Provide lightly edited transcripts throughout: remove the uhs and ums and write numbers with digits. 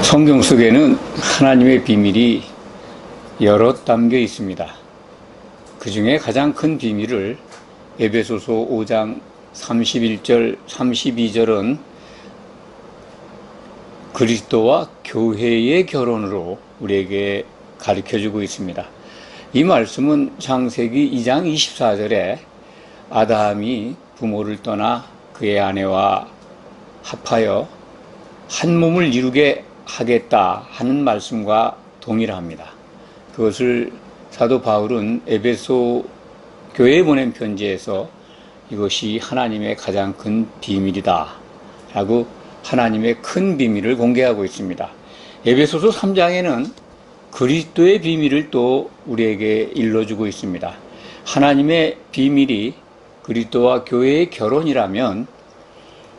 성경 속에는 하나님의 비밀이 여럿 담겨 있습니다. 그 중에 가장 큰 비밀을 에베소서 5장 31절, 32절은 그리스도와 교회의 결혼으로 우리에게 가르쳐주고 있습니다. 이 말씀은 창세기 2장 24절에 아담이 부모를 떠나 그의 아내와 합하여 한 몸을 이루게 하겠다 하는 말씀과 동일합니다. 그것을 사도 바울은 에베소 교회에 보낸 편지에서 이것이 하나님의 가장 큰 비밀이다 라고 하나님의 큰 비밀을 공개하고 있습니다. 에베소서 3장에는 그리스도의 비밀을 또 우리에게 일러주고 있습니다. 하나님의 비밀이 그리스도와 교회의 결혼이라면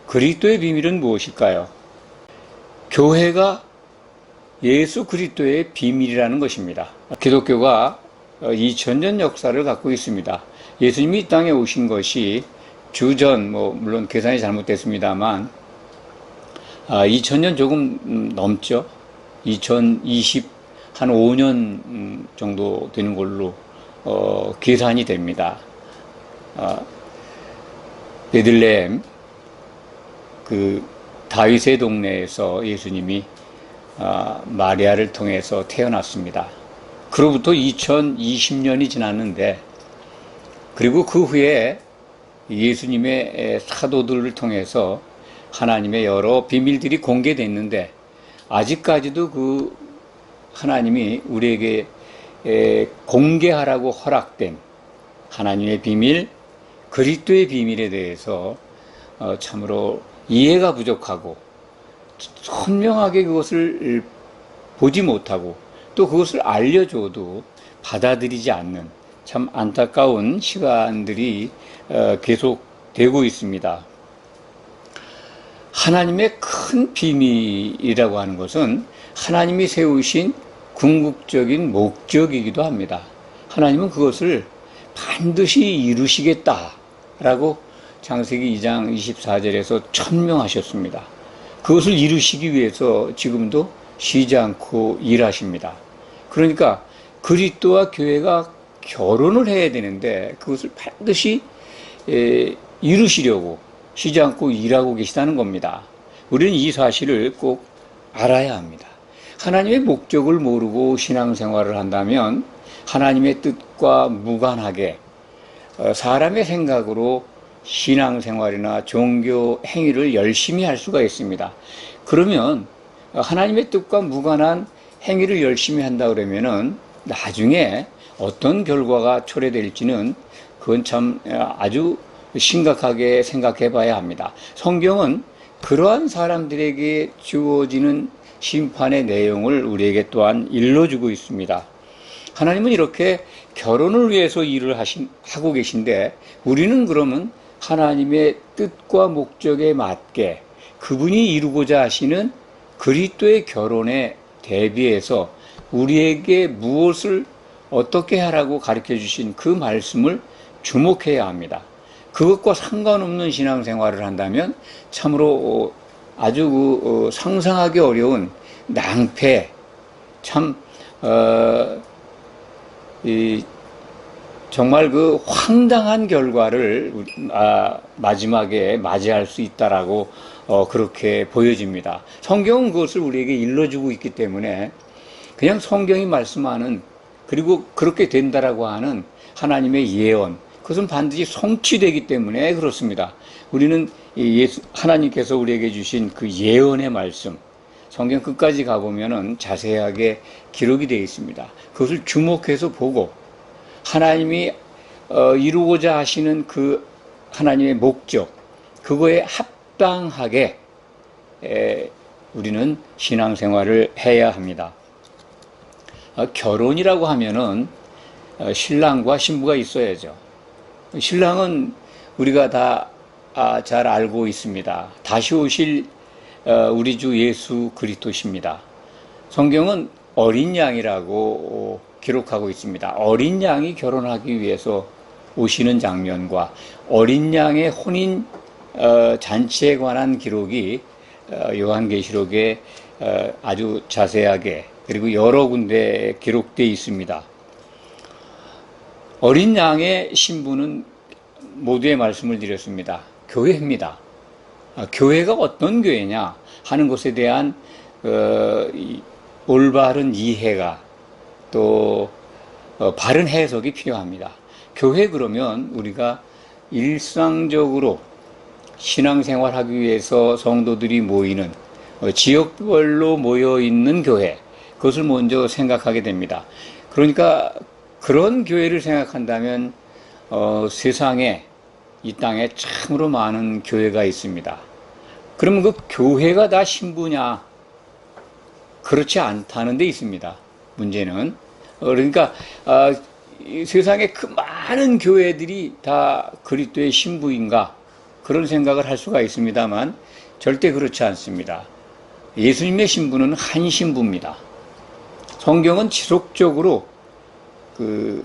그리스도의 비밀은 무엇일까요? 교회가 예수 그리스도의 비밀이라는 것입니다. 기독교가 2000년 역사를 갖고 있습니다. 예수님이 이 땅에 오신 것이 주전, 물론 계산이 잘못됐습니다만 2000년 조금 넘죠. 2020 한 5년 정도 되는 걸로 계산이 됩니다. 베들레헴 그 다윗의 동네에서 예수님이 마리아를 통해서 태어났습니다. 그로부터 2020년이 지났는데, 그리고 그 후에 예수님의 사도들을 통해서 하나님의 여러 비밀들이 공개됐는데, 아직까지도 그 하나님이 우리에게 공개하라고 허락된 하나님의 비밀, 그리스도의 비밀에 대해서 참으로 이해가 부족하고 선명하게 그것을 보지 못하고 또 그것을 알려줘도 받아들이지 않는 참 안타까운 시간들이 계속되고 있습니다. 하나님의 큰 비밀이라고 하는 것은 하나님이 세우신 궁극적인 목적이기도 합니다. 하나님은 그것을 반드시 이루시겠다라고 창세기 2장 24절에서 천명하셨습니다. 그것을 이루시기 위해서 지금도 쉬지 않고 일하십니다. 그러니까 그리스도와 교회가 결혼을 해야 되는데 그것을 반드시 이루시려고 쉬지 않고 일하고 계시다는 겁니다. 우리는 이 사실을 꼭 알아야 합니다. 하나님의 목적을 모르고 신앙생활을 한다면 하나님의 뜻과 무관하게 사람의 생각으로 신앙생활이나 종교 행위를 열심히 할 수가 있습니다. 그러면 하나님의 뜻과 무관한 행위를 열심히 한다 그러면은 나중에 어떤 결과가 초래될지는 그건 참 아주 심각하게 생각해 봐야 합니다. 성경은 그러한 사람들에게 주어지는 심판의 내용을 우리에게 또한 일러주고 있습니다. 하나님은 이렇게 결혼을 위해서 일을 하고 계신데 우리는 그러면 하나님의 뜻과 목적에 맞게 그분이 이루고자 하시는 그리스도의 결혼에 대비해서 우리에게 무엇을 어떻게 하라고 가르쳐 주신 그 말씀을 주목해야 합니다. 그것과 상관없는 신앙생활을 한다면 참으로 아주 상상하기 어려운 낭패, 참 정말 그 황당한 결과를 마지막에 맞이할 수 있다라고 그렇게 보여집니다. 성경은 그것을 우리에게 일러주고 있기 때문에 그냥 성경이 말씀하는, 그리고 그렇게 된다라고 하는 하나님의 예언, 그것은 반드시 성취되기 때문에 그렇습니다. 우리는 하나님께서 우리에게 주신 그 예언의 말씀, 성경 끝까지 가보면은 자세하게 기록이 되어 있습니다. 그것을 주목해서 보고 하나님이 이루고자 하시는 그 하나님의 목적, 그거에 합당하게 우리는 신앙생활을 해야 합니다. 결혼이라고 하면은 신랑과 신부가 있어야죠. 신랑은 우리가 다 잘 알고 있습니다. 다시 오실 우리 주 예수 그리스도십니다. 성경은 어린 양이라고 기록하고 있습니다. 어린 양이 결혼하기 위해서 오시는 장면과 어린 양의 혼인 잔치에 관한 기록이 요한계시록에 아주 자세하게 그리고 여러 군데 기록되어 있습니다. 어린 양의 신부는 모두의 말씀을 드렸습니다. 교회입니다. 교회가 어떤 교회냐 하는 것에 대한 올바른 이해가 또 바른 해석이 필요합니다. 교회 그러면 우리가 일상적으로 신앙생활하기 위해서 성도들이 모이는 지역별로 모여있는 교회, 그것을 먼저 생각하게 됩니다. 그러니까 그런 교회를 생각한다면 세상에 이 땅에 참으로 많은 교회가 있습니다. 그러면 그 교회가 다 신부냐? 그렇지 않다는 데 있습니다. 문제는 그러니까 세상에 그 많은 교회들이 다 그리스도의 신부인가? 그런 생각을 할 수가 있습니다만 절대 그렇지 않습니다. 예수님의 신부는 한 신부입니다. 성경은 지속적으로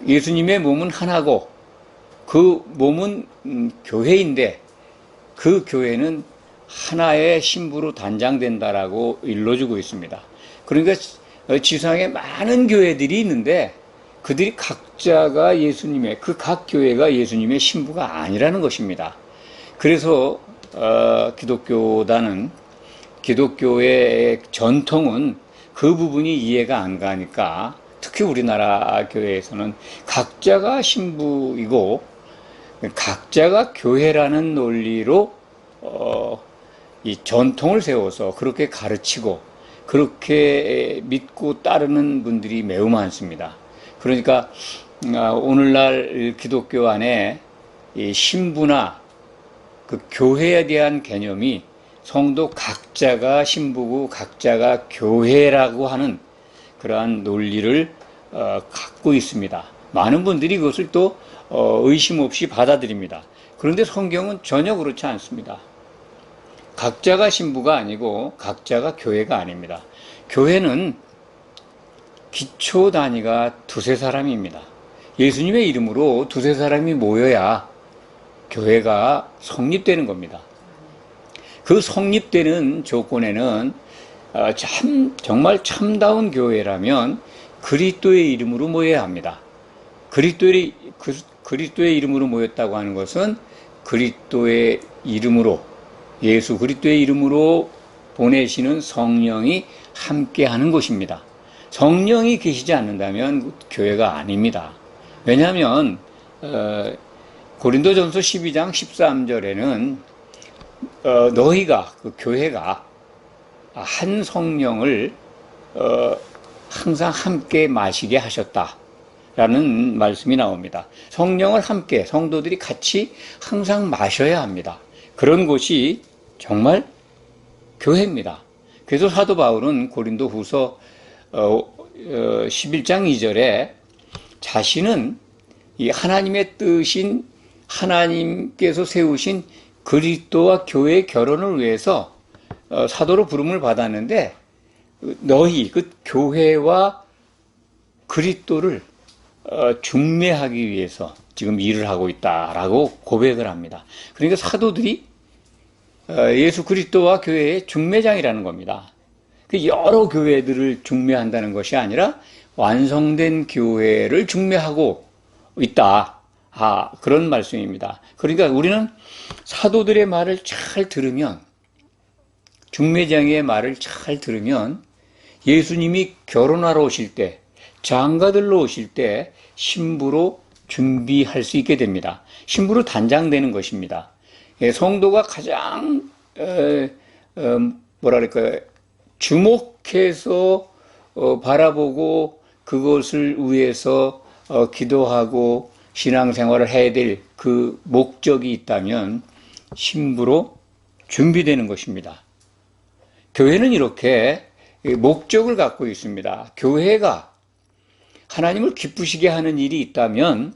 예수님의 몸은 하나고 그 몸은 교회인데 그 교회는 하나의 신부로 단장된다라고 일러주고 있습니다. 그러니까 지상에 많은 교회들이 있는데 그들이 각자가 예수님의 그 각 교회가 예수님의 신부가 아니라는 것입니다. 그래서 기독교의 전통은 그 부분이 이해가 안 가니까 특히 우리나라 교회에서는 각자가 신부이고 각자가 교회라는 논리로 이 전통을 세워서 그렇게 가르치고 그렇게 믿고 따르는 분들이 매우 많습니다. 그러니까 오늘날 기독교 안에 이 신부나 그 교회에 대한 개념이 성도 각자가 신부고 각자가 교회라고 하는 그러한 논리를 갖고 있습니다. 많은 분들이 그것을 또 의심 없이 받아들입니다. 그런데 성경은 전혀 그렇지 않습니다. 각자가 신부가 아니고 각자가 교회가 아닙니다. 교회는 기초 단위가 두세 사람입니다. 예수님의 이름으로 두세 사람이 모여야 교회가 성립되는 겁니다. 그 성립되는 조건에는 정말 참다운 교회라면 그리스도의 이름으로 모여야 합니다. 그리스도의 이름으로 모였다고 하는 것은 그리스도의 이름으로 예수 그리스도의 이름으로 보내시는 성령이 함께하는 것입니다. 성령이 계시지 않는다면 교회가 아닙니다. 왜냐하면 고린도전서 12장 13절에는 너희가 그 교회가 한 성령을 항상 함께 마시게 하셨다라는 말씀이 나옵니다. 성령을 함께 성도들이 같이 항상 마셔야 합니다. 그런 곳이 정말 교회입니다. 그래서 사도 바울은 고린도 후서 11장 2절에 자신은 이 하나님의 뜻인 하나님께서 세우신 그리스도와 교회의 결혼을 위해서 사도로 부름을 받았는데 너희 그 교회와 그리스도를 중매하기 위해서 지금 일을 하고 있다라고 고백을 합니다. 그러니까 사도들이 예수 그리스도와 교회의 중매장이라는 겁니다. 여러 교회들을 중매한다는 것이 아니라 완성된 교회를 중매하고 있다. 그런 말씀입니다. 그러니까 우리는 사도들의 말을 잘 들으면, 중매장의 말을 잘 들으면 예수님이 결혼하러 오실 때, 장가들로 오실 때 신부로 준비할 수 있게 됩니다. 신부로 단장되는 것입니다. 성도가 가장 주목해서 바라보고 그것을 위해서 기도하고 신앙생활을 해야 될 그 목적이 있다면 신부로 준비되는 것입니다. 교회는 이렇게 목적을 갖고 있습니다. 교회가 하나님을 기쁘시게 하는 일이 있다면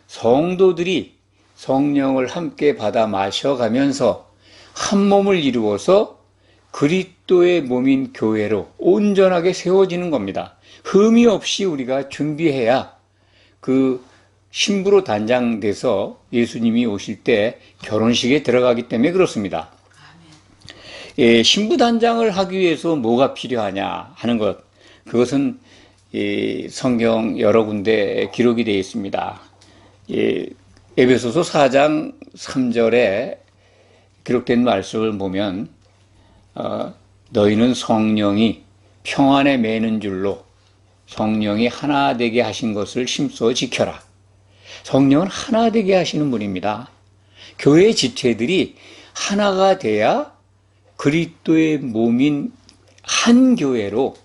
성도들이 성령을 함께 받아 마셔가면서 한 몸을 이루어서 그리스도의 몸인 교회로 온전하게 세워지는 겁니다. 흠이 없이 우리가 준비해야 그 신부로 단장돼서 예수님이 오실 때 결혼식에 들어가기 때문에 그렇습니다. 신부단장을 하기 위해서 뭐가 필요하냐 하는 것, 그것은 성경 여러 군데 기록이 되어 있습니다. 에베소서 4장 3절에 기록된 말씀을 보면 너희는 성령이 평안에 매는 줄로 성령이 하나 되게 하신 것을 힘써 지켜라. 성령은 하나 되게 하시는 분입니다. 교회의 지체들이 하나가 돼야 그리스도의 몸인 한 교회로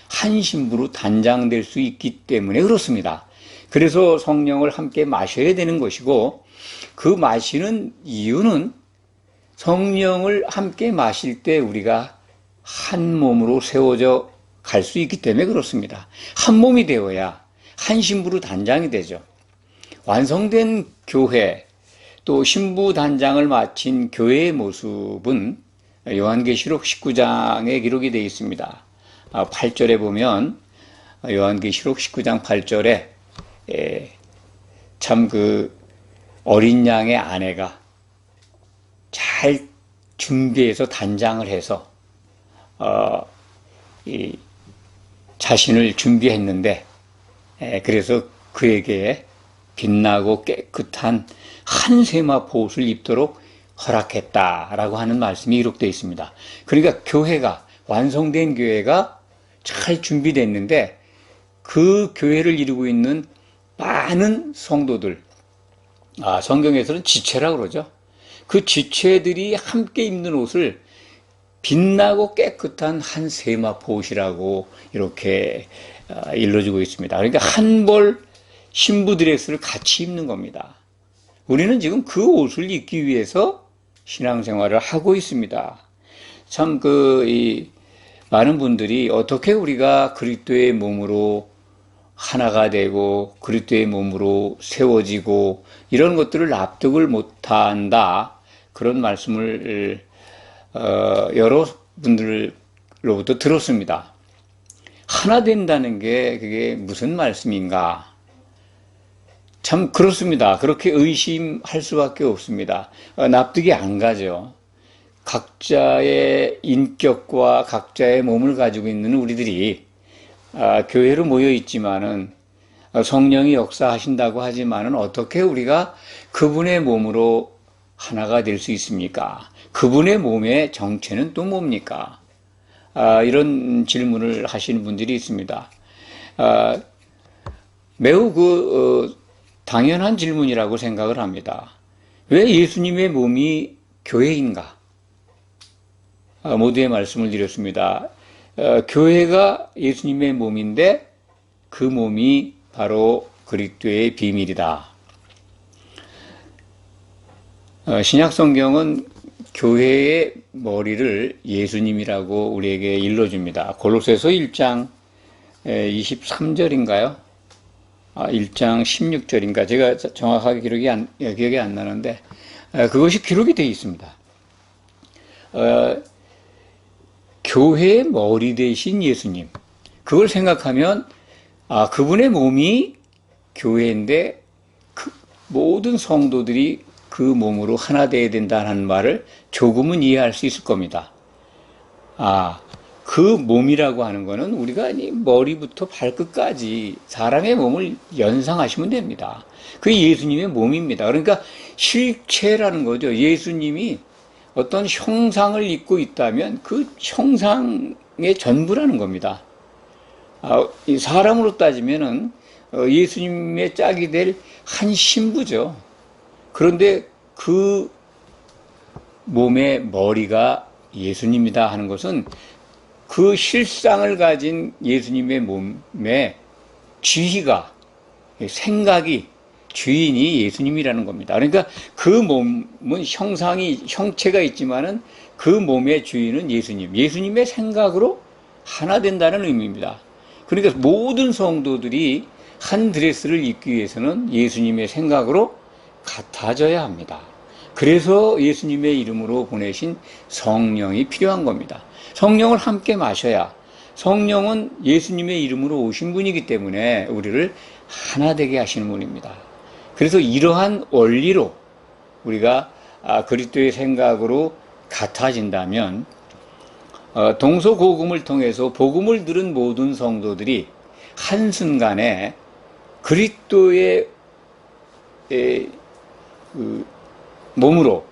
한 신부로 단장될 수 있기 때문에 그렇습니다. 그래서 성령을 함께 마셔야 되는 것이고, 그 마시는 이유는 성령을 함께 마실 때 우리가 한 몸으로 세워져 갈 수 있기 때문에 그렇습니다. 한 몸이 되어야 한 신부로 단장이 되죠. 완성된 교회, 또 신부 단장을 마친 교회의 모습은 요한계시록 19장에 기록이 되어 있습니다. 8절에 보면 요한계시록 19장 8절에 참 그 어린 양의 아내가 잘 준비해서 단장을 해서 이 자신을 준비했는데, 그래서 그에게 빛나고 깨끗한 한 세마포 옷을 입도록 허락했다라고 하는 말씀이 기록되어 있습니다. 그러니까 교회가, 완성된 교회가 잘 준비됐는데, 그 교회를 이루고 있는 많은 성도들, 성경에서는 지체라고 그러죠. 그 지체들이 함께 입는 옷을 빛나고 깨끗한 한 세마포 옷이라고 이렇게 일러주고 있습니다. 그러니까 한 벌 신부 드레스를 같이 입는 겁니다. 우리는 지금 그 옷을 입기 위해서 신앙생활을 하고 있습니다. 참 많은 분들이 어떻게 우리가 그리스도의 몸으로 하나가 되고 그리스도의 몸으로 세워지고 이런 것들을 납득을 못한다, 그런 말씀을 여러 분들로부터 들었습니다. 하나 된다는 게 그게 무슨 말씀인가? 참 그렇습니다. 그렇게 의심할 수밖에 없습니다. 납득이 안 가죠. 각자의 인격과 각자의 몸을 가지고 있는 우리들이 교회로 모여 있지만은 성령이 역사하신다고 하지만은 어떻게 우리가 그분의 몸으로 하나가 될 수 있습니까? 그분의 몸의 정체는 또 뭡니까? 이런 질문을 하시는 분들이 있습니다. 매우 당연한 질문이라고 생각을 합니다. 왜 예수님의 몸이 교회인가? 모두의 말씀을 드렸습니다. 교회가 예수님의 몸인데 그 몸이 바로 그리스도의 비밀이다. 신약 성경은 교회의 머리를 예수님이라고 우리에게 일러줍니다. 골로새서 1장 23절인가요? 1장 16절인가? 제가 정확하게 기억이 안 나는데 그것이 기록이 되어 있습니다. 교회의 머리 대신 예수님, 그걸 생각하면 그분의 몸이 교회인데 모든 성도들이 그 몸으로 하나 되어야 된다는 말을 조금은 이해할 수 있을 겁니다. 그 몸이라고 하는 거는 우리가 머리부터 발끝까지 사람의 몸을 연상하시면 됩니다. 그게 예수님의 몸입니다. 그러니까 실체라는 거죠. 예수님이 어떤 형상을 입고 있다면 그 형상의 전부라는 겁니다. 사람으로 따지면은 예수님의 짝이 될 한 신부죠. 그런데 그 몸의 머리가 예수님이다 하는 것은 그 실상을 가진 예수님의 몸의 지휘가, 생각이, 주인이 예수님이라는 겁니다. 그러니까 그 몸은 형체가 있지만은 그 몸의 주인은 예수님, 예수님의 생각으로 하나 된다는 의미입니다. 그러니까 모든 성도들이 한 드레스를 입기 위해서는 예수님의 생각으로 같아져야 합니다. 그래서 예수님의 이름으로 보내신 성령이 필요한 겁니다. 성령을 함께 마셔야, 성령은 예수님의 이름으로 오신 분이기 때문에 우리를 하나 되게 하시는 분입니다. 그래서 이러한 원리로 우리가 그리스도의 생각으로 같아진다면 동서고금을 통해서 복음을 들은 모든 성도들이 한순간에 그리스도의 그 몸으로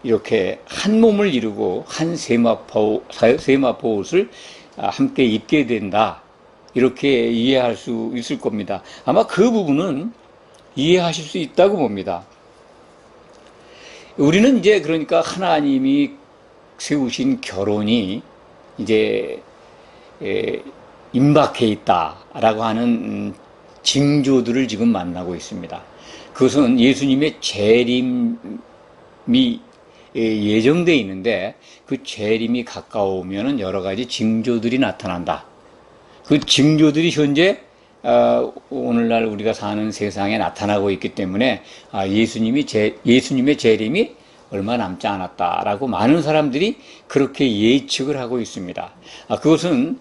이렇게 한 몸을 이루고 한 세마포옷을 함께 입게 된다. 이렇게 이해할 수 있을 겁니다. 아마 그 부분은 이해하실 수 있다고 봅니다. 우리는 이제 그러니까 하나님이 세우신 결혼이 이제 임박해 있다라고 하는 징조들을 지금 만나고 있습니다. 그것은 예수님의 재림이 예정되어 있는데 그 재림이 가까우면 여러 가지 징조들이 나타난다. 그 징조들이 현재 오늘날 우리가 사는 세상에 나타나고 있기 때문에 예수님의 재림이 얼마 남지 않았다라고 많은 사람들이 그렇게 예측을 하고 있습니다. 그것은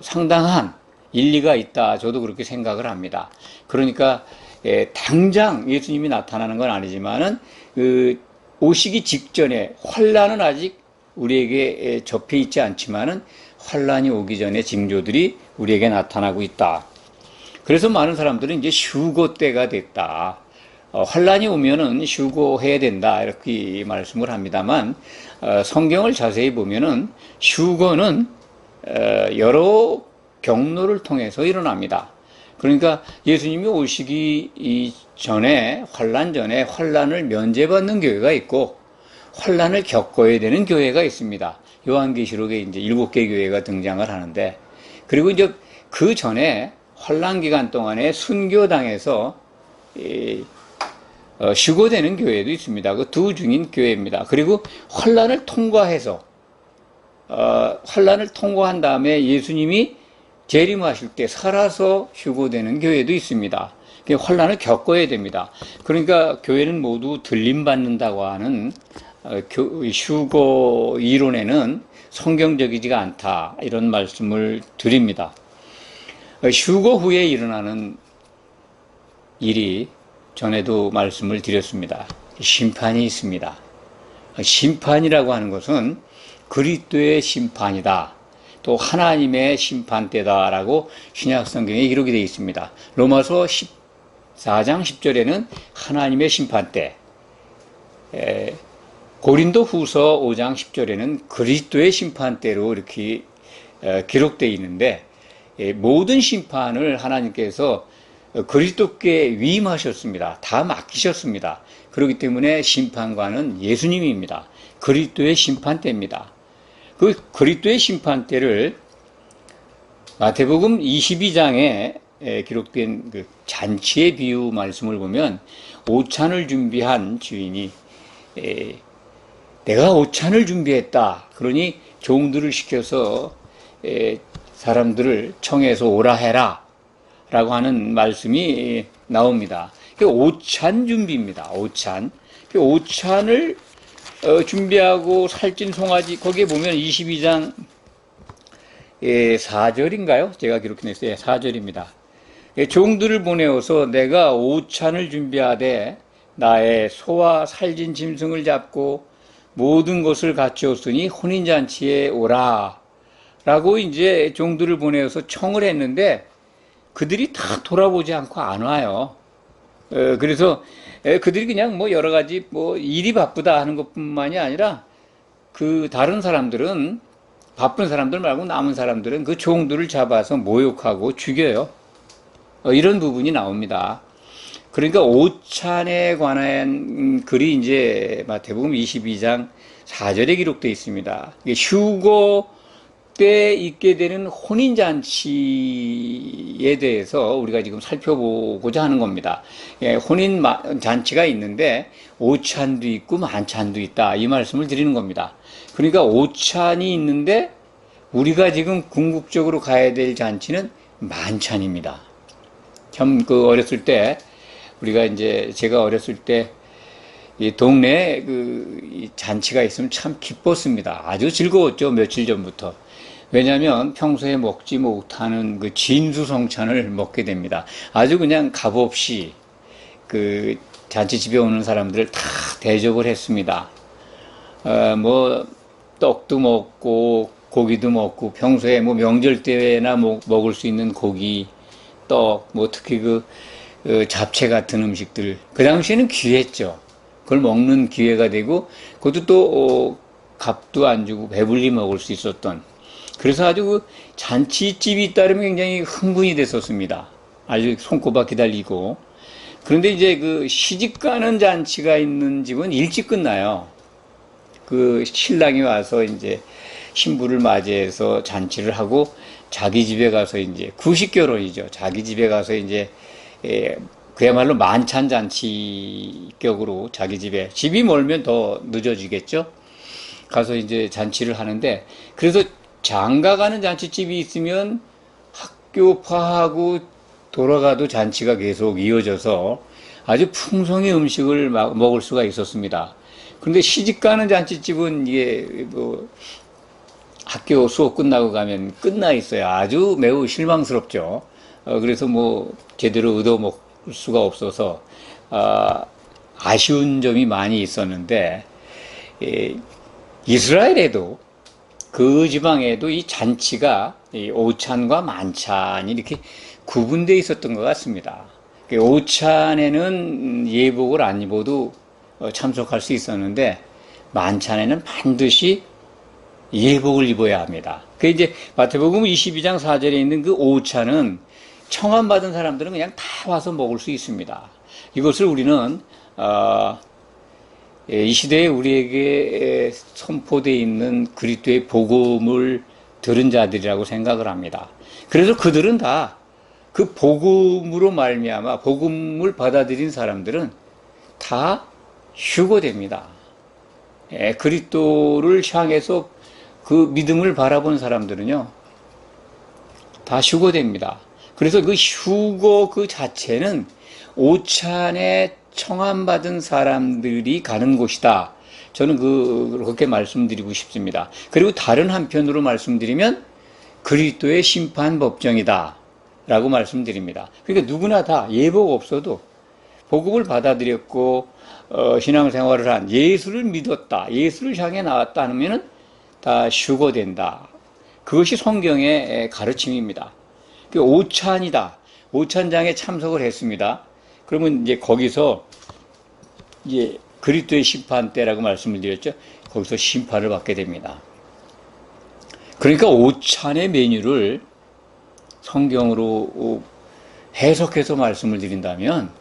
상당한 일리가 있다. 저도 그렇게 생각을 합니다. 그러니까 당장 예수님이 나타나는 건 아니지만은 오시기 직전에 환란은 아직 우리에게 접해 있지 않지만은 환란이 오기 전에 징조들이 우리에게 나타나고 있다. 그래서 많은 사람들은 이제 휴거 때가 됐다. 환란이 오면은 휴거해야 된다. 이렇게 말씀을 합니다만 성경을 자세히 보면은 휴거는 여러 경로를 통해서 일어납니다. 그러니까 예수님이 오시기 전에 환란 전에 환란을 면제받는 교회가 있고 환란을 겪어야 되는 교회가 있습니다. 요한계시록에 이제 7개 교회가 등장을 하는데, 그리고 이제 그 전에 환란 기간 동안에 순교당해서 휴거되는 교회도 있습니다. 그 두 중인 교회입니다. 그리고 환란을 통과해서 환란을 통과한 다음에 예수님이 재림하실 때 살아서 휴거되는 교회도 있습니다. 환란을 겪어야 됩니다. 그러니까 교회는 모두 들림받는다고 하는 휴거 이론에는 성경적이지가 않다, 이런 말씀을 드립니다. 휴거 후에 일어나는 일이 전에도 말씀을 드렸습니다. 심판이 있습니다. 심판이라고 하는 것은 그리스도의 심판이다, 또 하나님의 심판대다라고 신약성경에 기록이 되어 있습니다. 로마서 14장 10절에는 하나님의 심판대, 고린도 후서 5장 10절에는 그리스도의 심판대로 이렇게 기록되어 있는데, 모든 심판을 하나님께서 그리스도께 위임하셨습니다. 다 맡기셨습니다. 그렇기 때문에 심판관은 예수님입니다. 그리스도의 심판대입니다. 그 그리스도의 심판대를 마태복음 22장에 기록된 그 잔치의 비유 말씀을 보면, 오찬을 준비한 주인이 내가 오찬을 준비했다, 그러니 종들을 시켜서 사람들을 청해서 오라 해라 라고 하는 말씀이 나옵니다. 오찬 준비입니다. 오찬을 준비하고 살찐 송아지, 거기에 보면 22장 4절인가요? 제가 기록해냈어요. 4절입니다. 종들을 보내어서 내가 오찬을 준비하되 나의 소와 살진 짐승을 잡고 모든 것을 갖추었으니 혼인잔치에 오라 라고 이제 종들을 보내어서 청을 했는데, 그들이 다 돌아보지 않고 안 와요. 그래서 그들이 그냥 뭐 여러 가지 뭐 일이 바쁘다 하는 것뿐만이 아니라, 그 다른 사람들은, 바쁜 사람들 말고 남은 사람들은 그 종들을 잡아서 모욕하고 죽여요. 이런 부분이 나옵니다. 그러니까 오찬에 관한 글이 이제 마태복음 22장 4절에 기록되어 있습니다. 휴거 때 있게 되는 혼인잔치에 대해서 우리가 지금 살펴보고자 하는 겁니다. 혼인잔치가 있는데 오찬도 있고 만찬도 있다, 이 말씀을 드리는 겁니다. 그러니까 오찬이 있는데 우리가 지금 궁극적으로 가야 될 잔치는 만찬입니다. 참 어렸을 때 우리가 이제, 제가 어렸을 때 이 동네에 이 잔치가 있으면 참 기뻤습니다. 아주 즐거웠죠, 며칠 전부터. 왜냐하면 평소에 먹지 못하는 그 진수성찬을 먹게 됩니다. 아주 그냥 값없이 그 잔치집에 오는 사람들을 다 대접을 했습니다. 뭐 떡도 먹고 고기도 먹고 평소에 뭐 명절 때나 먹을 수 있는 고기, 떡, 뭐 특히 잡채 같은 음식들 그 당시에는 귀했죠. 그걸 먹는 기회가 되고 그것도 또 값도 안 주고 배불리 먹을 수 있었던 그래서 아주 잔치집이 있다면 굉장히 흥분이 됐었습니다. 아주 손꼽아 기다리고 그런데 이제 시집 가는 잔치가 있는 집은 일찍 끝나요. 신랑이 와서 이제 신부를 맞이해서 잔치를 하고 자기 집에 가서 이제 구식 결혼이죠. 자기 집에 가서 이제 그야말로 만찬 잔치격으로 자기 집이 멀면 더 늦어지겠죠. 가서 이제 잔치를 하는데 그래서 장가가는 잔치집이 있으면 학교파하고 돌아가도 잔치가 계속 이어져서 아주 풍성의 음식을 먹을 수가 있었습니다. 그런데 시집가는 잔치집은 이게 학교 수업 끝나고 가면 끝나 있어요. 아주 매우 실망스럽죠. 그래서 제대로 얻어 먹을 수가 없어서 아쉬운 점이 많이 있었는데 이스라엘에도 그 지방에도 이 잔치가 오찬과 만찬이 이렇게 구분되어 있었던 것 같습니다. 오찬에는 예복을 안 입어도 참석할 수 있었는데 만찬에는 반드시 예복을 입어야 합니다. 그 이제 마태복음 22장 4절에 있는 그 오찬은 청함받은 사람들은 그냥 다 와서 먹을 수 있습니다. 이것을 우리는 이 시대에 우리에게 선포되어 있는 그리스도의 복음을 들은 자들이라고 생각을 합니다. 그래서 그들은 다 그 복음으로 말미암아 복음을 받아들인 사람들은 다 휴거됩니다. 그리스도를 향해서 그 믿음을 바라본 사람들은요 다 휴거됩니다. 그래서 그 휴거 그 자체는 오찬에 청함받은 사람들이 가는 곳이다. 저는 그렇게 말씀드리고 싶습니다. 그리고 다른 한편으로 말씀드리면 그리스도의 심판 법정이다. 라고 말씀드립니다. 그러니까 누구나 다 예복 없어도 복음을 받아들였고 신앙생활을 한 예수를 믿었다. 예수를 향해 나왔다 하면은 다 휴거된다. 그것이 성경의 가르침입니다. 오찬이다. 오찬장에 참석을 했습니다. 그러면 이제 거기서 이제 그리스도의 심판 때라고 말씀을 드렸죠. 거기서 심판을 받게 됩니다. 그러니까 오찬의 메뉴를 성경으로 해석해서 말씀을 드린다면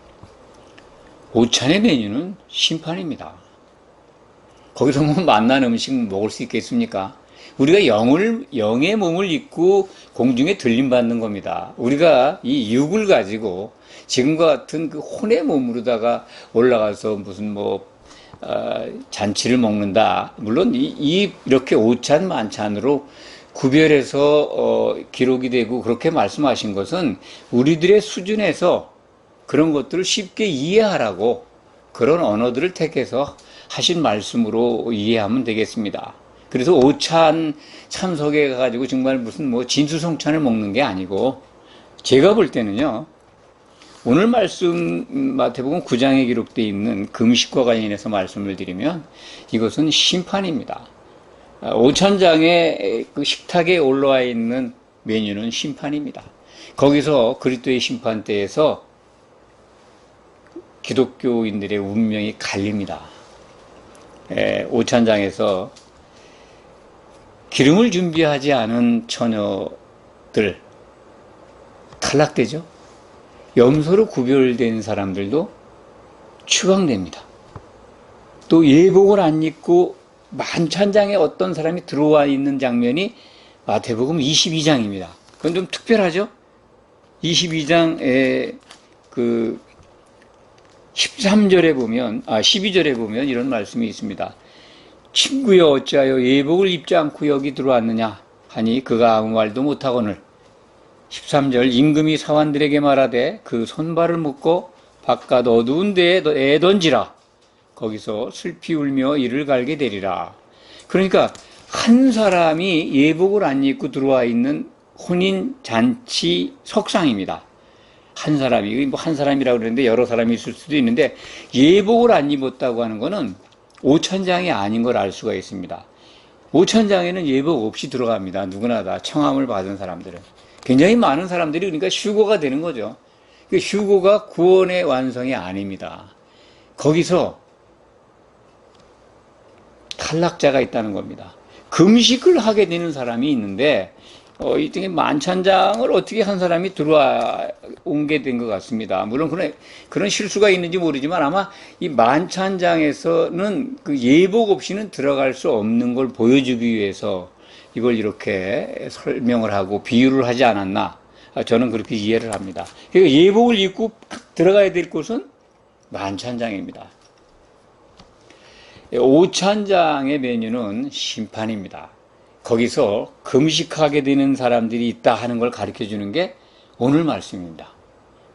오찬의 메뉴는 심판입니다. 거기서 맛난 음식 먹을 수 있겠습니까? 우리가 영의 몸을 입고 공중에 들림받는 겁니다. 우리가 이 육을 가지고 지금과 같은 혼의 몸으로다가 올라가서 무슨 잔치를 먹는다. 물론 이렇게 오찬 만찬으로 구별해서 기록이 되고 그렇게 말씀하신 것은 우리들의 수준에서 그런 것들을 쉽게 이해하라고 그런 언어들을 택해서 하신 말씀으로 이해하면 되겠습니다. 그래서 오찬 참석해 가지고 정말 무슨 진수성찬을 먹는 게 아니고 제가 볼 때는요. 오늘 말씀 마태복음 9장에 기록되어 있는 금식과 관련해서 말씀을 드리면 이것은 심판입니다. 오찬장에 식탁에 올라와 있는 메뉴는 심판입니다. 거기서 그리스도의 심판대에서 기독교인들의 운명이 갈립니다. 오찬장에서 기름을 준비하지 않은 처녀들 탈락되죠. 염소로 구별된 사람들도 추방됩니다. 또 예복을 안 입고 만찬장에 어떤 사람이 들어와 있는 장면이 마태복음 22장입니다. 그건 좀 특별하죠? 22장에 13절에 보면, 12절에 보면 이런 말씀이 있습니다. 친구여 어찌하여 예복을 입지 않고 여기 들어왔느냐 하니 그가 아무 말도 못하거늘 13절 임금이 사환들에게 말하되 그 손발을 묶고 바깥 어두운 데에 던지라 거기서 슬피 울며 이를 갈게 되리라. 그러니까 한 사람이 예복을 안 입고 들어와 있는 혼인 잔치 석상입니다. 한 사람이 한 사람이라고 그러는데 여러 사람이 있을 수도 있는데 예복을 안 입었다고 하는 것은 오찬장이 아닌 걸 알 수가 있습니다. 오천장에는 예복 없이 들어갑니다. 누구나 다 청함을 받은 사람들은. 굉장히 많은 사람들이 그러니까 휴거가 되는 거죠. 그 휴거가 구원의 완성이 아닙니다. 거기서 탈락자가 있다는 겁니다. 금식을 하게 되는 사람이 있는데 이등에 만찬장을 어떻게 한 사람이 들어와 온 게 된 것 같습니다. 물론 그런 실수가 있는지 모르지만 아마 이 만찬장에서는 그 예복 없이는 들어갈 수 없는 걸 보여주기 위해서 이걸 이렇게 설명을 하고 비유를 하지 않았나. 저는 그렇게 이해를 합니다. 그러니까 예복을 입고 들어가야 될 곳은 만찬장입니다. 오찬장의 메뉴는 심판입니다. 거기서 금식하게 되는 사람들이 있다 하는 걸 가르쳐 주는 게 오늘 말씀입니다.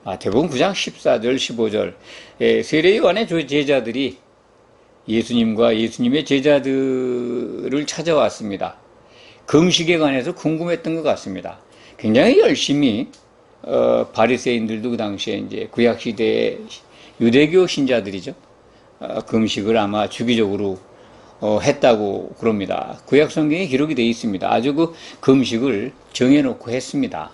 마태복음 9장 14절 15절 세례 요한의 제자들이 예수님과 예수님의 제자들을 찾아왔습니다. 금식에 관해서 궁금했던 것 같습니다. 굉장히 열심히 바리새인들도 그 당시에 이제 구약 시대의 유대교 신자들이죠. 금식을 아마 주기적으로 했다고 그럽니다. 구약 성경에 기록이 되어 있습니다. 아주 그 금식을 정해놓고 했습니다.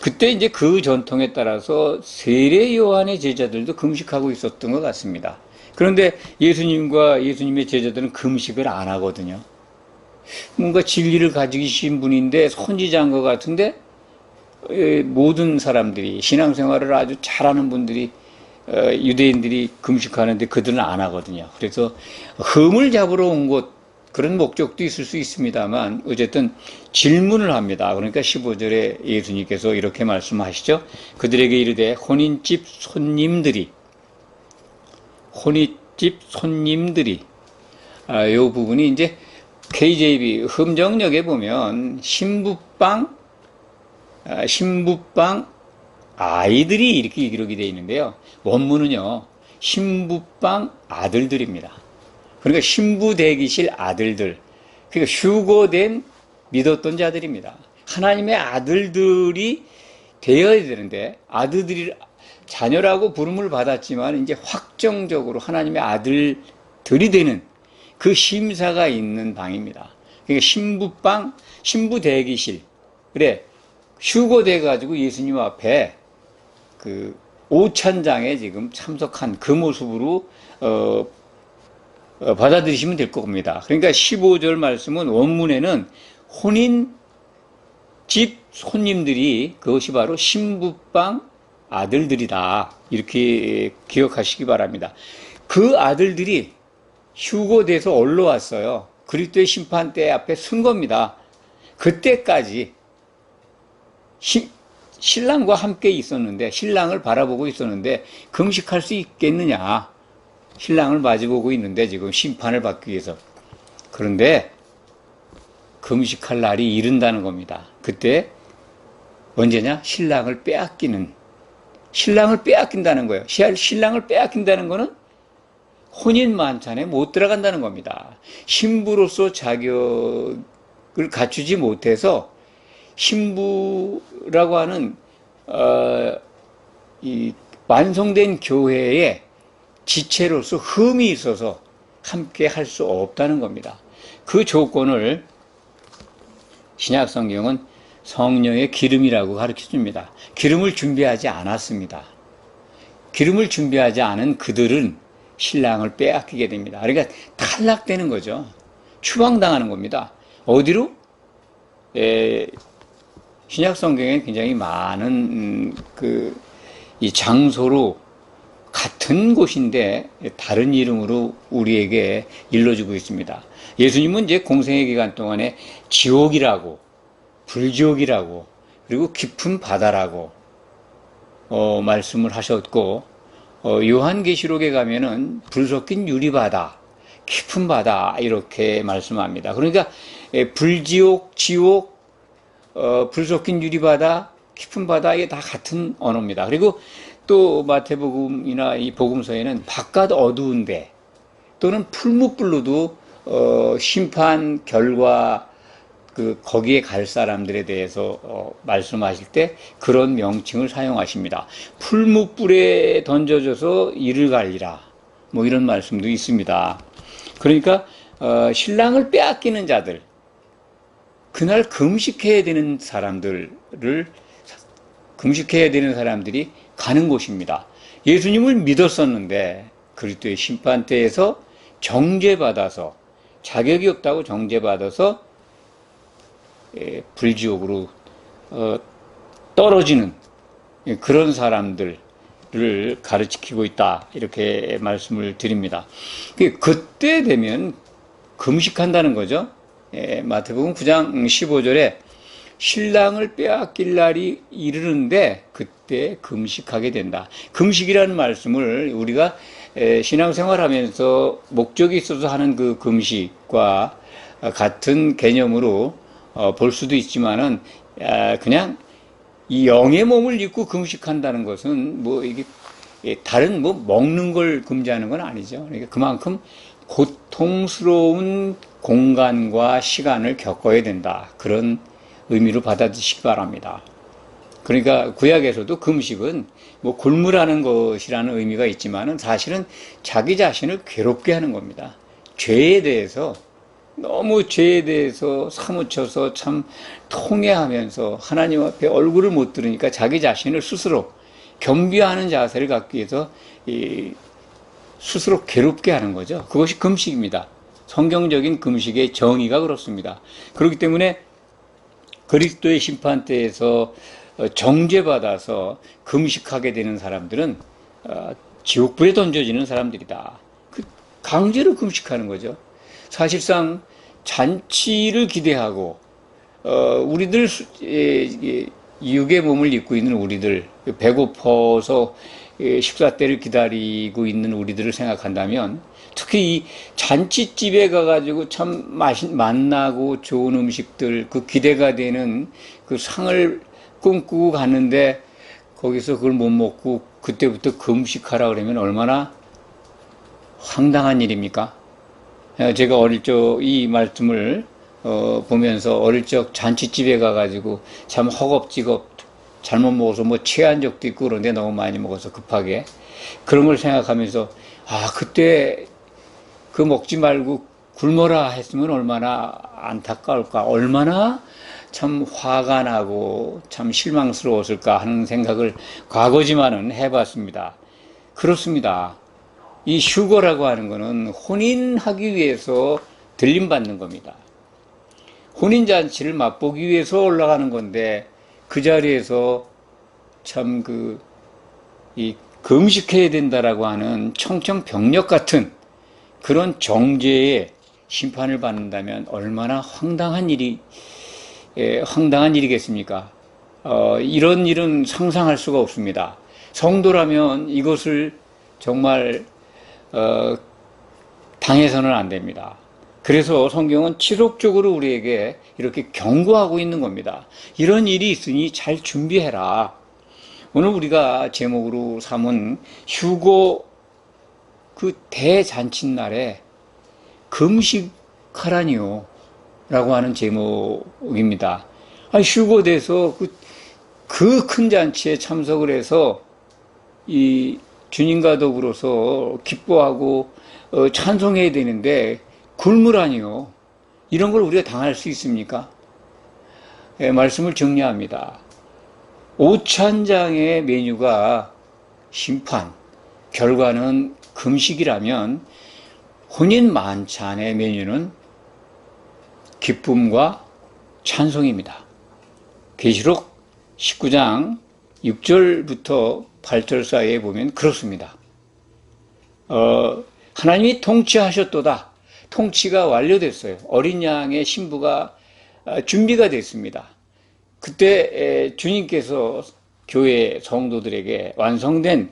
그때 이제 그 전통에 따라서 세례 요한의 제자들도 금식하고 있었던 것 같습니다. 그런데 예수님과 예수님의 제자들은 금식을 안 하거든요. 뭔가 진리를 가지신 분인데 선지자인 것 같은데 모든 사람들이 신앙생활을 아주 잘하는 분들이 유대인들이 금식하는데 그들은 안 하거든요. 그래서 흠을 잡으러 온 곳 그런 목적도 있을 수 있습니다만 어쨌든 질문을 합니다. 그러니까 15절에 예수님께서 이렇게 말씀하시죠. 그들에게 이르되 혼인집 손님들이 이 부분이 이제 KJV 흠정역에 보면 신부방 아이들이 이렇게 기록이 되어 있는데요. 원문은요, 신부방 아들들입니다. 그러니까 신부 대기실 아들들, 그러니까 휴거된 믿었던 자들입니다. 하나님의 아들들이 되어야 되는데, 아들들이 자녀라고 부름을 받았지만, 이제 확정적으로 하나님의 아들들이 되는 그 심사가 있는 방입니다. 그러니까 신부 대기실. 그래, 휴거돼가지고 예수님 앞에 그 오찬장에 지금 참석한 그 모습으로 받아들이시면 될 겁니다. 그러니까 15절 말씀은 원문에는 혼인 집 손님들이 그것이 바로 신부방 아들들이다. 이렇게 기억하시기 바랍니다. 그 아들들이 휴거돼서 올라왔어요. 그리스도의 심판대 앞에 선 겁니다. 그때까지 신랑과 함께 있었는데, 신랑을 바라보고 있었는데 금식할 수 있겠느냐. 신랑을 마주보고 있는데 지금 심판을 받기 위해서. 그런데 금식할 날이 이른다는 겁니다. 그때 언제냐? 신랑을 빼앗긴다는 거예요. 신랑을 빼앗긴다는 거는 혼인 만찬에 못 들어간다는 겁니다. 신부로서 자격을 갖추지 못해서 신부라고 하는 이 완성된 교회의 지체로서 흠이 있어서 함께 할 수 없다는 겁니다. 그 조건을 신약 성경은 성령의 기름이라고 가르쳐 줍니다. 기름을 준비하지 않았습니다. 기름을 준비하지 않은 그들은 신랑을 빼앗기게 됩니다. 그러니까 탈락되는 거죠. 추방당하는 겁니다. 어디로? 신약 성경에 굉장히 많은 이 장소로 같은 곳인데 다른 이름으로 우리에게 일러주고 있습니다. 예수님은 이제 공생의 기간 동안에 지옥이라고, 불지옥이라고, 그리고 깊은 바다라고 말씀을 하셨고, 요한계시록에 가면은 불 섞인 유리바다, 깊은 바다 이렇게 말씀합니다. 그러니까 불지옥, 지옥, 불 섞인 유리바다, 깊은 바다, 이게 다 같은 언어입니다. 그리고 또 마태복음이나 이 복음서에는 바깥 어두운 데 또는 풀무불로도 심판 결과 거기에 갈 사람들에 대해서 말씀하실 때 그런 명칭을 사용하십니다. 풀무불에 던져져서 이를 갈리라, 뭐 이런 말씀도 있습니다. 그러니까 신랑을 빼앗기는 자들, 그날 금식해야 되는 사람들이 가는 곳입니다. 예수님을 믿었었는데 그리스도의 심판대에서 정죄받아서, 자격이 없다고 정죄받아서 불지옥으로 떨어지는 그런 사람들을 가르치고 있다, 이렇게 말씀을 드립니다. 그때 되면 금식한다는 거죠. 마태복음 9장 15절에 신랑을 빼앗길 날이 이르는데 그때 금식하게 된다. 금식이라는 말씀을 우리가 신앙생활하면서 목적이 있어서 하는 그 금식과 같은 개념으로 볼 수도 있지만은, 그냥 이 영의 몸을 입고 금식한다는 것은 뭐 이게 다른 뭐 먹는 걸 금지하는 건 아니죠. 그러니까 그만큼 고통스러운 공간과 시간을 겪어야 된다, 그런 의미로 받아들이시기 바랍니다. 그러니까 구약에서도 금식은 뭐 굶으라는 것이라는 의미가 있지만은 사실은 자기 자신을 괴롭게 하는 겁니다. 너무 죄에 대해서 사무쳐서 참 통회하면서 하나님 앞에 얼굴을 못 들으니까 자기 자신을 스스로 겸비하는 자세를 갖기 위해서 스스로 괴롭게 하는 거죠. 그것이 금식입니다. 성경적인 금식의 정의가 그렇습니다. 그렇기 때문에 그리스도의 심판대에서 정죄받아서 금식하게 되는 사람들은 지옥불에 던져지는 사람들이다. 강제로 금식하는 거죠. 사실상 잔치를 기대하고 우리들, 육의 몸을 입고 있는 우리들, 배고파서 식사 때를 기다리고 있는 우리들을 생각한다면, 특히 이 잔치집에 가가지고 참 맛나고 좋은 음식들, 그 기대가 되는 그 상을 꿈꾸고 갔는데 거기서 그걸 못 먹고 그때부터 금식하라 그러면 얼마나 황당한 일입니까? 제가 어릴 적 이 말씀을 보면서 어릴 적 잔치집에 가가지고 참 허겁지겁 잘못 먹어서 뭐 체한 적도 있고, 그런데 너무 많이 먹어서 급하게 그런 걸 생각하면서, 그때 그 먹지 말고 굶어라 했으면 얼마나 안타까울까, 얼마나 참 화가 나고 참 실망스러웠을까 하는 생각을 과거지만은 해봤습니다. 그렇습니다. 이 휴거라고 하는 거는 혼인하기 위해서 들림받는 겁니다. 혼인잔치를 맛보기 위해서 올라가는 건데, 그 자리에서 참 이 금식해야 된다라고 하는 청천벽력 같은 그런 정죄의 심판을 받는다면 얼마나 황당한 일이겠습니까? 이런 일은 상상할 수가 없습니다. 성도라면 이것을 정말 당해서는 안 됩니다. 그래서 성경은 지속적으로 우리에게 이렇게 경고하고 있는 겁니다. 이런 일이 있으니 잘 준비해라. 오늘 우리가 제목으로 삼은 휴거 그 대잔칫날에 금식하라니요 라고 하는 제목입니다. 휴거돼서 그 큰 잔치에 참석을 해서 이 주님과 더불어서 기뻐하고 찬송해야 되는데 굶으라니요, 이런 걸 우리가 당할 수 있습니까? 말씀을 정리합니다. 오찬장의 메뉴가 심판, 결과는 금식이라면 혼인 만찬의 메뉴는 기쁨과 찬송입니다. 계시록 19장 6절부터 8절 사이에 보면 그렇습니다. 하나님이 통치하셨도다. 통치가 완료됐어요. 어린 양의 신부가 준비가 됐습니다. 그때 주님께서 교회 성도들에게 완성된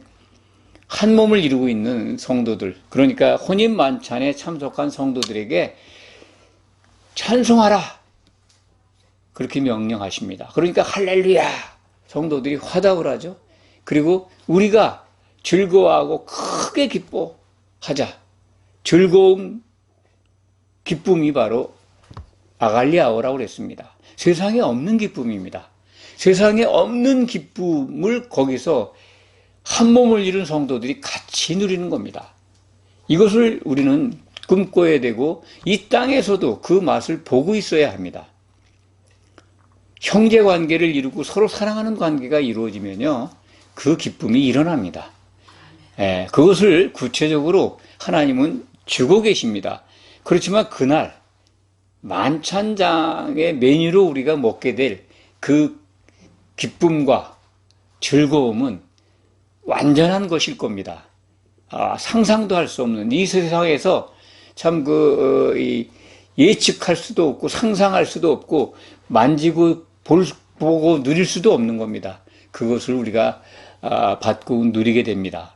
한 몸을 이루고 있는 성도들, 그러니까 혼인 만찬에 참석한 성도들에게 찬송하라, 그렇게 명령하십니다. 그러니까 할렐루야, 성도들이 화답을 하죠. 그리고 우리가 즐거워하고 크게 기뻐하자. 즐거움, 기쁨이 바로 아갈리아오라고 그랬습니다. 세상에 없는 기쁨입니다. 세상에 없는 기쁨을 거기서 한 몸을 이룬 성도들이 같이 누리는 겁니다. 이것을 우리는 꿈꿔야 되고 이 땅에서도 그 맛을 보고 있어야 합니다. 형제 관계를 이루고 서로 사랑하는 관계가 이루어지면요, 그 기쁨이 일어납니다. 그것을 구체적으로 하나님은 주고 계십니다. 그렇지만 그날 만찬장의 메뉴로 우리가 먹게 될 그 기쁨과 즐거움은 완전한 것일 겁니다. 상상도 할 수 없는 이 세상에서 참 예측할 수도 없고 상상할 수도 없고 만지고 보고 누릴 수도 없는 겁니다. 그것을 우리가 받고 누리게 됩니다.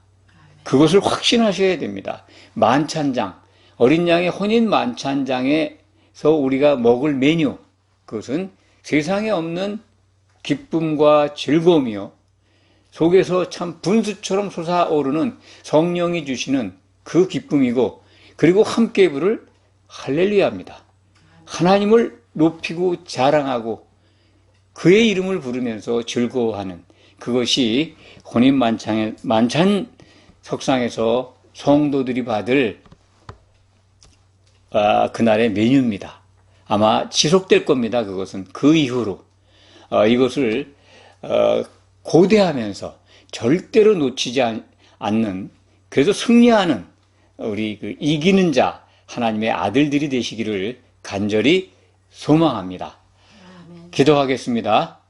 그것을 확신하셔야 됩니다. 만찬장, 어린 양의 혼인 만찬장에서 우리가 먹을 메뉴, 그것은 세상에 없는 기쁨과 즐거움이요, 속에서 참 분수처럼 솟아오르는 성령이 주시는 그 기쁨이고, 그리고 함께 부를 할렐루야입니다. 하나님을 높이고 자랑하고 그의 이름을 부르면서 즐거워하는 그것이 혼인 만찬 석상에서 성도들이 받을 그날의 메뉴입니다. 아마 지속될 겁니다. 그것은 그 이후로 이것을 고대하면서 절대로 놓치지 않는, 그래서 승리하는 우리 이기는 자 하나님의 아들들이 되시기를 간절히 소망합니다. 기도하겠습니다.